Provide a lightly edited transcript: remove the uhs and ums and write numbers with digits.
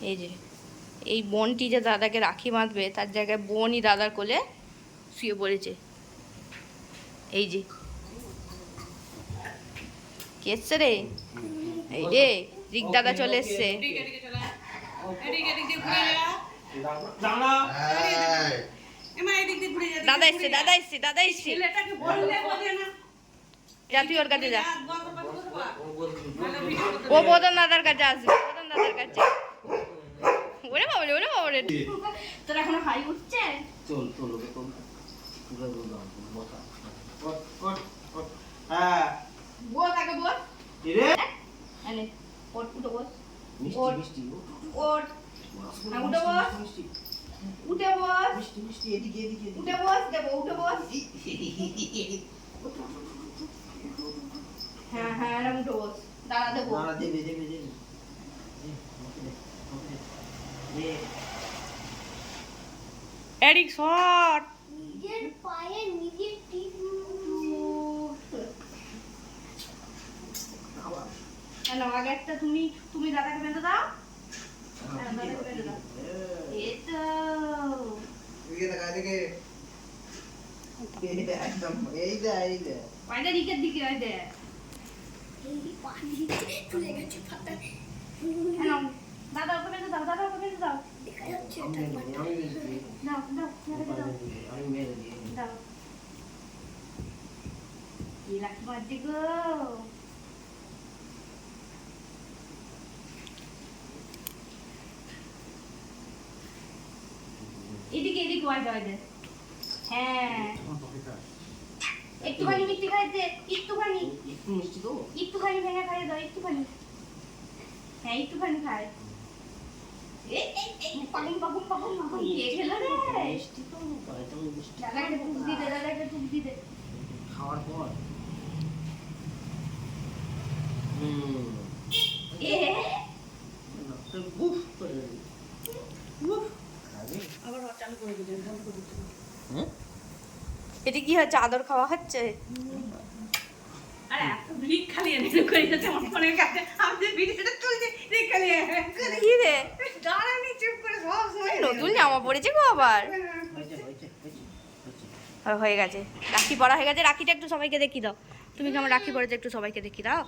এই যে এই বোনটি যে দাদাকে রাখি বাঁধবে তার জায়গায় বোনই দাদার কোলে শুয়ে পড়েছে। এই যে কে এসছে রে? এই রে রিক দাদা চলে এসছে। দাদা এসছে দাদা এসছে দাদা এসছে। যা তুই ওর কাছে যা, ও বদন দাদার কাছে আসবে, বদন দাদার কাছে। ওরে বাবারে ওরে বাবারে, তোর এখনো হাই উঠছে? চল চল চল হ্যাঁ বস আগে বস রে আরে ওর উঠে বস মিষ্টি মিষ্টি ওর উঠে বস উঠে বস মিষ্টি মিষ্টি এদিকে এদিকে উঠে বস দেব উঠে বস হ্যাঁ হ্যাঁ না উঠে বস দাঁড়া দেব দাঁড়া দেবে দেবে দেবে এরিক শট নিজের পায়ে নিজের টিপ হ্যালো আগে একটা তুমি তুমি দাদাকে বেঁধে দাও, দাদাকে বেঁধে দাও। এই তো এদিকে দেখা এদিকে এই দে একদম এই দে পায়টা দিকের দিকে এই দে এই পানি চলে গেছে ফাটা। হ্যালো দাদা ওকে বেঁধে দাও, দাদা ওকে বেঁধে দাও, দেখা যাচ্ছে এটা দাও দাও আমি মেরে দিই দাও। কি রাখি বাজে গো এদিকে এদিকে ওয়াই দাও দে। হ্যাঁ একটুখানি মিষ্টি খাইতে একটুখানি একটু মিষ্টি দাও একটুখানি ভেঙে খাইয়ে দাও একটুখানি। হ্যাঁ একটুখানি খাই পাগুম পাগুম পাগুম পাগুম কে খেলো রে মিষ্টি তো এটা মিষ্টি দাদাকে টুক দি দে দাদাকে টুক দি দে খাওয়ার পর এ তো বুফ করে বুফ আবার চালু করে দিলেন বন্ধ করে দিলেন। হ্যাঁ এটা কি হচ্ছে আদর খাওয়া হচ্ছে? আরে এত ভিড় খালি এনে করে যাচ্ছে আমার ফোনের কাছে আমি ভিডিওটা তুলছি রিক খালি কি রে দাঁড়ানি চুপ করে সব সময় নতুন জামা পড়েছে গো আবার হয়ে গেছে রাখি পরা হয়ে গেছে। রাখিটা একটু সবাইকে দেখিয়ে দাও, তুমি কেমন রাখি পরেছো একটু সবাইকে দেখিয়ে দাও।